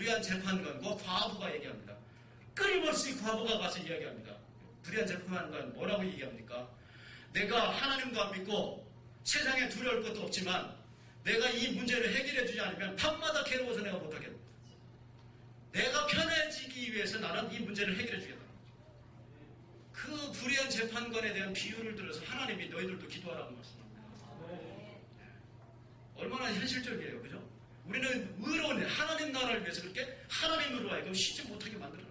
불의한 재판관과 과부가 얘기합니다. 끊임없이 과부가 가서 이야기합니다. 불의한 재판관 뭐라고 얘기합니까? 내가 하나님도 안 믿고 세상에 두려울 것도 없지만 내가 이 문제를 해결해 주지 않으면 밤마다 괴로워서 내가 못하겠다. 내가 편해지기 위해서 나는 이 문제를 해결해 주겠다. 그 불의한 재판관에 대한 비유를 들어서 하나님이 너희들도 기도하라고 말씀합니다. 얼마나 현실적이에요. 그죠? 우리는 의로운 하나님 나라를 위해서 그렇게 하나님으로 하여금 쉬지 못하게 만들어라.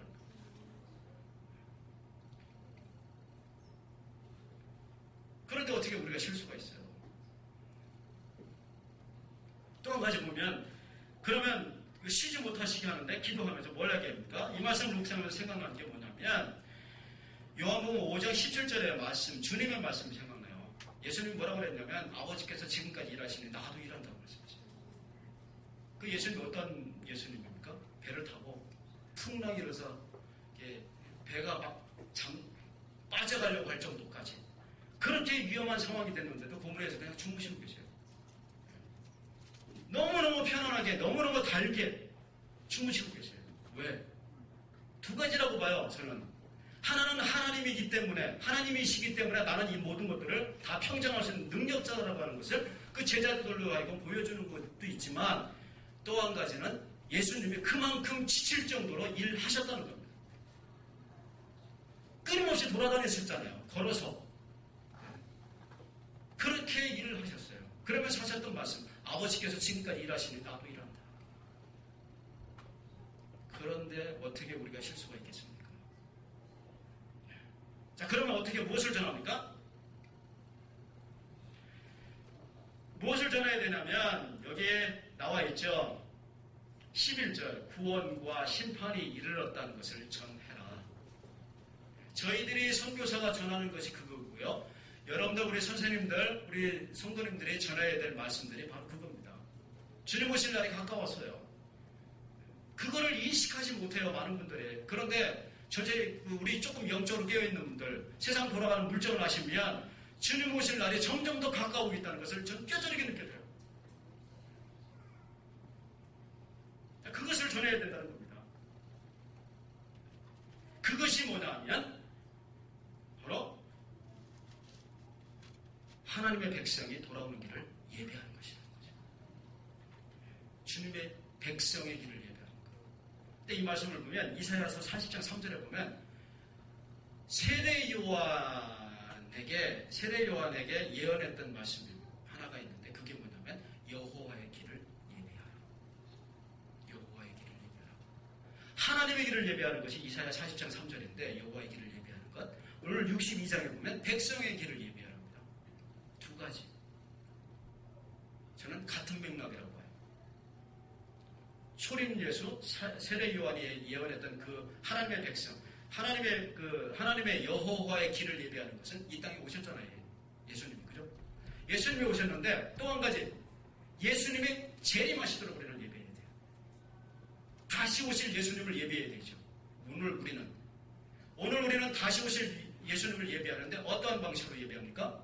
그런데 어떻게 우리가 쉴 수가 있어요? 또 한 가지 보면 그러면 쉬지 못하시게 하는데 기도하면서 뭘 하게 합니까? 이 말씀을 묵상하면서 생각나는 게 뭐냐면 요한복음 5장 17절의 말씀, 주님의 말씀이 생각나요. 예수님이 뭐라고 그랬냐면 아버지께서 지금까지 일하시니 나도 일한다고 말씀하셨어요. 그 예수님이 어떤 예수님입니까? 배를 타고 풍랑이 일어서 배가 막 빠져가려고 할 정도까지 그렇게 위험한 상황이 됐는데도 고물에서 그냥 주무시고 계세요. 너무너무 편안하게 너무너무 달게 주무시고 계세요. 왜? 두 가지라고 봐요. 저는 하나는 하나님이기 때문에 하나님이시기 때문에 나는 이 모든 것들을 다 평정할 수 있는 능력자라고 하는 것을 그 제자들로 하여금 보여주는 것도 있지만 또 한 가지는 예수님이 그만큼 지칠 정도로 일하셨다는 겁니다. 끊임없이 돌아다녔었잖아요. 걸어서. 그렇게 일을 하셨어요. 그러면서 하셨던 말씀, 아버지께서 지금까지 일하시니 나도 일한다. 그런데 어떻게 우리가 쉴 수가 있겠습니까? 자, 그러면 어떻게 무엇을 전합니까? 무엇을 전해야 되냐면 여기에 나와 있죠. 11절 구원과 심판이 이르렀다는 것을 전해라. 저희들이 선교사가 전하는 것이 그거고요. 여러분들 우리 선생님들 우리 성도님들이 전해야 될 말씀들이 바로 그겁니다. 주님 오실 날이 가까웠어요. 그거를 인식하지 못해요. 많은 분들이. 그런데 우리 조금 영적으로 깨어있는 분들 세상 돌아가는 물정을 아시면 주님 오실 날이 점점 더 가까우고 있다는 것을 전 뼈저리게 느껴져요. 그것을 전해야 된다는 겁니다. 그것이 뭐냐면 바로 하나님의 백성이 돌아오는 길을 예배하는 것이라는 거죠. 주님의 백성의 길을 예배하는 것. 근데 이 말씀을 보면 이사야서 40장 3절에 보면 세례 요한에게 예언했던 말씀이 하나가 있는데 그게 뭐냐면 여호와의 길을 예배하라. 여호와의 길을 예배하라. 하나님의 길을 예배하는 것이 이사야 40장 3절인데 여호와의 길을 예배하는 것. 오늘 62장에 보면 백성의 길을 예배하라. 두 가지. 저는 같은 맥락이라고 봐요. 초림 예수, 세례 요한이 예언했던 그 하나님의 백성, 하나님의 여호와의 길을 예배하는 것은 이 땅에 오셨잖아요. 예수님이. 그죠? 예수님이 오셨는데 또 한 가지. 예수님이 재림하시도록 우리는 예배해야 돼요. 다시 오실 예수님을 예배해야 되죠. 오늘 우리는 다시 오실 예수님을 예배하는데 어떠한 방식으로 예배합니까?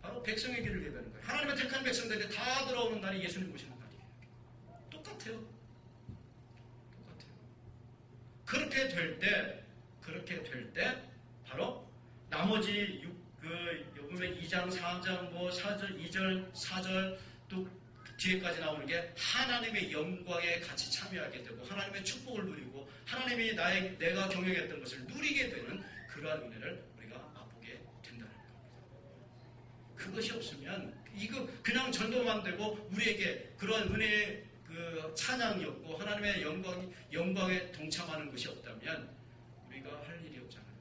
바로 백성의 길을 예배하는 거예요. 하나님의 택한 백성들이 다 들어오는 날이 예수님 오시는 날이에요. 똑같아요. 그렇게 될 때 바로 나머지 요금의 2장, 4장, 4절, 2절, 4절 또 뒤에까지 나오는 게 하나님의 영광에 같이 참여하게 되고 하나님의 축복을 누리고 하나님이 내가 경영했던 것을 누리게 되는 그러한 은혜를 우리가 맛보게 된다는 겁니다. 그것이 없으면 이거 그냥 전도만 되고 우리에게 그러한 은혜의 그 찬양이 없고 하나님의 영광에 동참하는 것이 없다면 우리가 할 일이 없잖아요.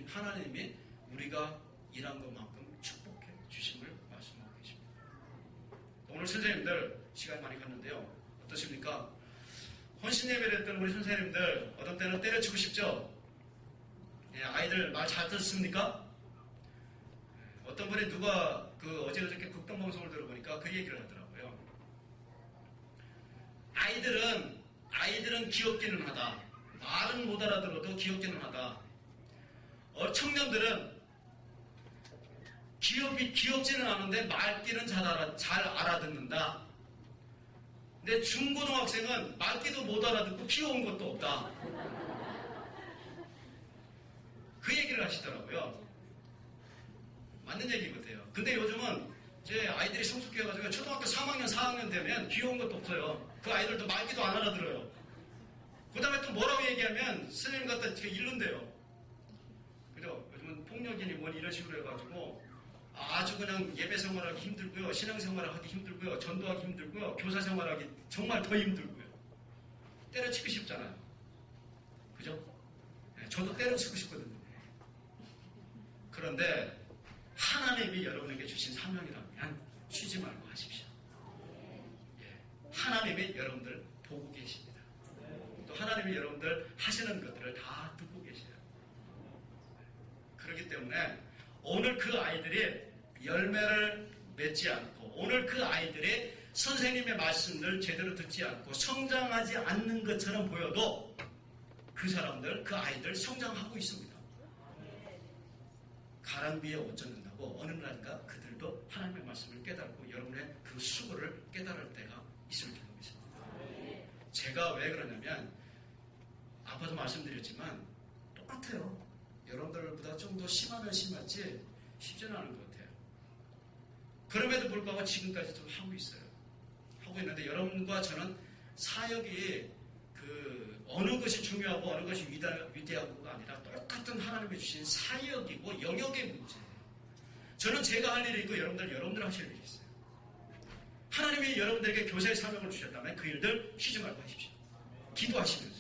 하나님이 우리가 일한 것만큼 축복해 주심을 말씀하고 계십니다. 오늘 선생님들 시간 많이 갔는데요. 어떠십니까? 헌신 예배를 했던 우리 선생님들 어떤 때는 때려치고 싶죠? 네, 아이들 말 잘 듣습니까? 어떤 분이 누가 어제 그저께 극동방송을 들어보니까 그 얘기를 하더라고요. 아이들은 귀엽기는 하다. 말은 못 알아들어도 귀엽기는 하다. 청년들은 귀엽지는 않은데 말귀는 잘 알아듣는다. 근데 중고등학생은 말귀도 못 알아듣고 키워온 것도 없다. 그 얘기를 하시더라고요. 맞는 얘기거든요. 근데 요즘은 제 아이들이 성숙해가지고 초등학교 3학년, 4학년 되면 귀여운 것도 없어요. 그 아이들도 말귀도 안 알아들어요. 그 다음에 또 뭐라고 얘기하면 스님 갖다 잃는데요. 그죠? 요즘은 폭력이니 뭐니 이런 식으로 해가지고 아주 그냥 예배 생활하기 힘들고요. 신앙 생활하기 힘들고요. 전도하기 힘들고요. 교사 생활하기 정말 더 힘들고요. 때려치고 싶잖아요. 그죠? 네, 저도 때려치고 싶거든요. 그런데 하나님이 여러분에게 주신 사명이라면 쉬지 말고 하십시오. 예, 하나님이 여러분들 보고 계십니다. 또 하나님이 여러분들 하시는 것들을 다 듣고 계셔요. 그렇기 때문에 오늘 그 아이들이 열매를 맺지 않고 오늘 그 아이들이 선생님의 말씀을 제대로 듣지 않고 성장하지 않는 것처럼 보여도 그 사람들, 그 아이들 성장하고 있습니다. 가랑비에 옷 젖는다고 어느 날인가 그들도 하나님의 말씀을 깨닫고 여러분의 그 수고를 깨달을 때가 있을 줄로 믿습니다. 제가 왜 그러냐면 아파도 말씀드렸지만 똑같아요. 여러분들보다 좀 더 심하면 심하지 쉽지는 않은 것 같아요. 그럼에도 불구하고 지금까지 좀 하고 있어요. 하고 있는데 여러분과 저는 사역이 그 어느 것이 중요하고 어느 것이 위대하고가 아니라 똑같은 하나님이 주신 사역이고 영역의 문제예요. 저는 제가 할 일이 있고 여러분들 하실 일이 있어요. 하나님이 여러분들에게 교사의 사명을 주셨다면 그 일들 쉬지 말고 하십시오. 기도하시면서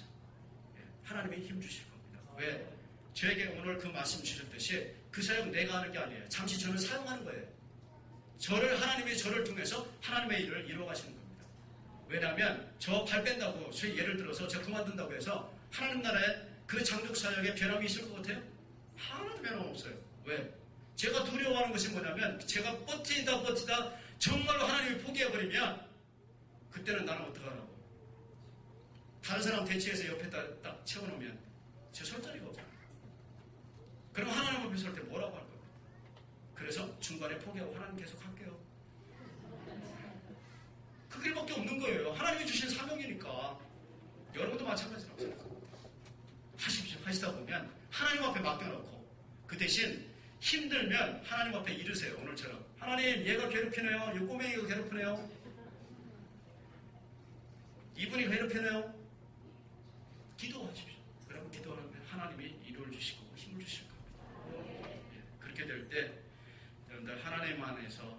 하나님이 힘 주실 겁니다. 왜? 저에게 오늘 그 말씀 주셨듯이 그 사역 내가 하는 게 아니에요. 잠시 저는 사용하는 거예요. 하나님이 저를 통해서 하나님의 일을 이루어가시는 겁니다. 왜냐하면 저 발 뺀다고 예를 들어서 저 그만둔다고 해서 하나님 나라에 그 장족 사역에 변함이 있을 것 같아요? 하나도 변함 없어요. 왜? 제가 두려워하는 것이 뭐냐면 제가 버티다 정말로 하나님이 포기해버리면 그때는 나는 어떡하라고. 다른 사람 대치해서 옆에다 딱 채워놓으면 제 설 자리가 없잖아요. 그럼 하나님 앞에 설 때 뭐라고 할 겁니까? 그래서 중간에 포기하고 하나님 계속 할게요. 그 길밖에 없는 거예요. 하나님이 주신 사명이니까. 여러분도 마찬가지라고 생각합니다. 하십시오. 하시다 보면 하나님 앞에 맡겨놓고 그 대신 힘들면 하나님 앞에 이르세요. 오늘처럼. 하나님 얘가 괴롭히네요. 이 꼬맹이가 괴롭히네요. 이분이 괴롭히네요. 기도하십시오. 그러면 기도하면 하나님이 이루어 주시고 힘을 주실 겁니다. 예, 그렇게 될 때 여러분들 하나님 안에서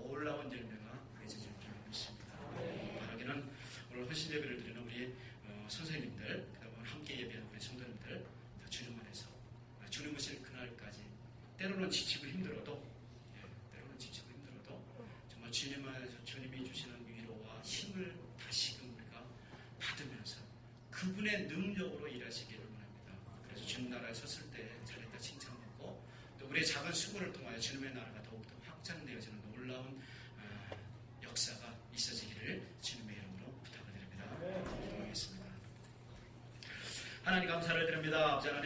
놀라운 열매가 맺어질 줄 믿습니다. 바라기는 오늘 헌신 예배를 드리는 우리 선생님들, 그다음에 함께 예배하는 우리 성도님들 다 주님 안에서 주님 오실 그날까지 때로는 지치고 힘들어도 정말 주님 안에서 주님이 주시는 위로와 힘을 다시금 우리가 받으면서 그분의 능력으로 일하시기를 원합니다. 그래서 주님 나라에 섰을 때 잘했다 칭찬받고 또 우리의 작은 수고를 통하여 주님의 나라가 더욱더 확장되어지는 놀라운 역사가 있어지기를 주님의 이름으로 부탁을 드립니다. 기도하겠습니다. 하나님 감사를 드립니다. 아버지 하나님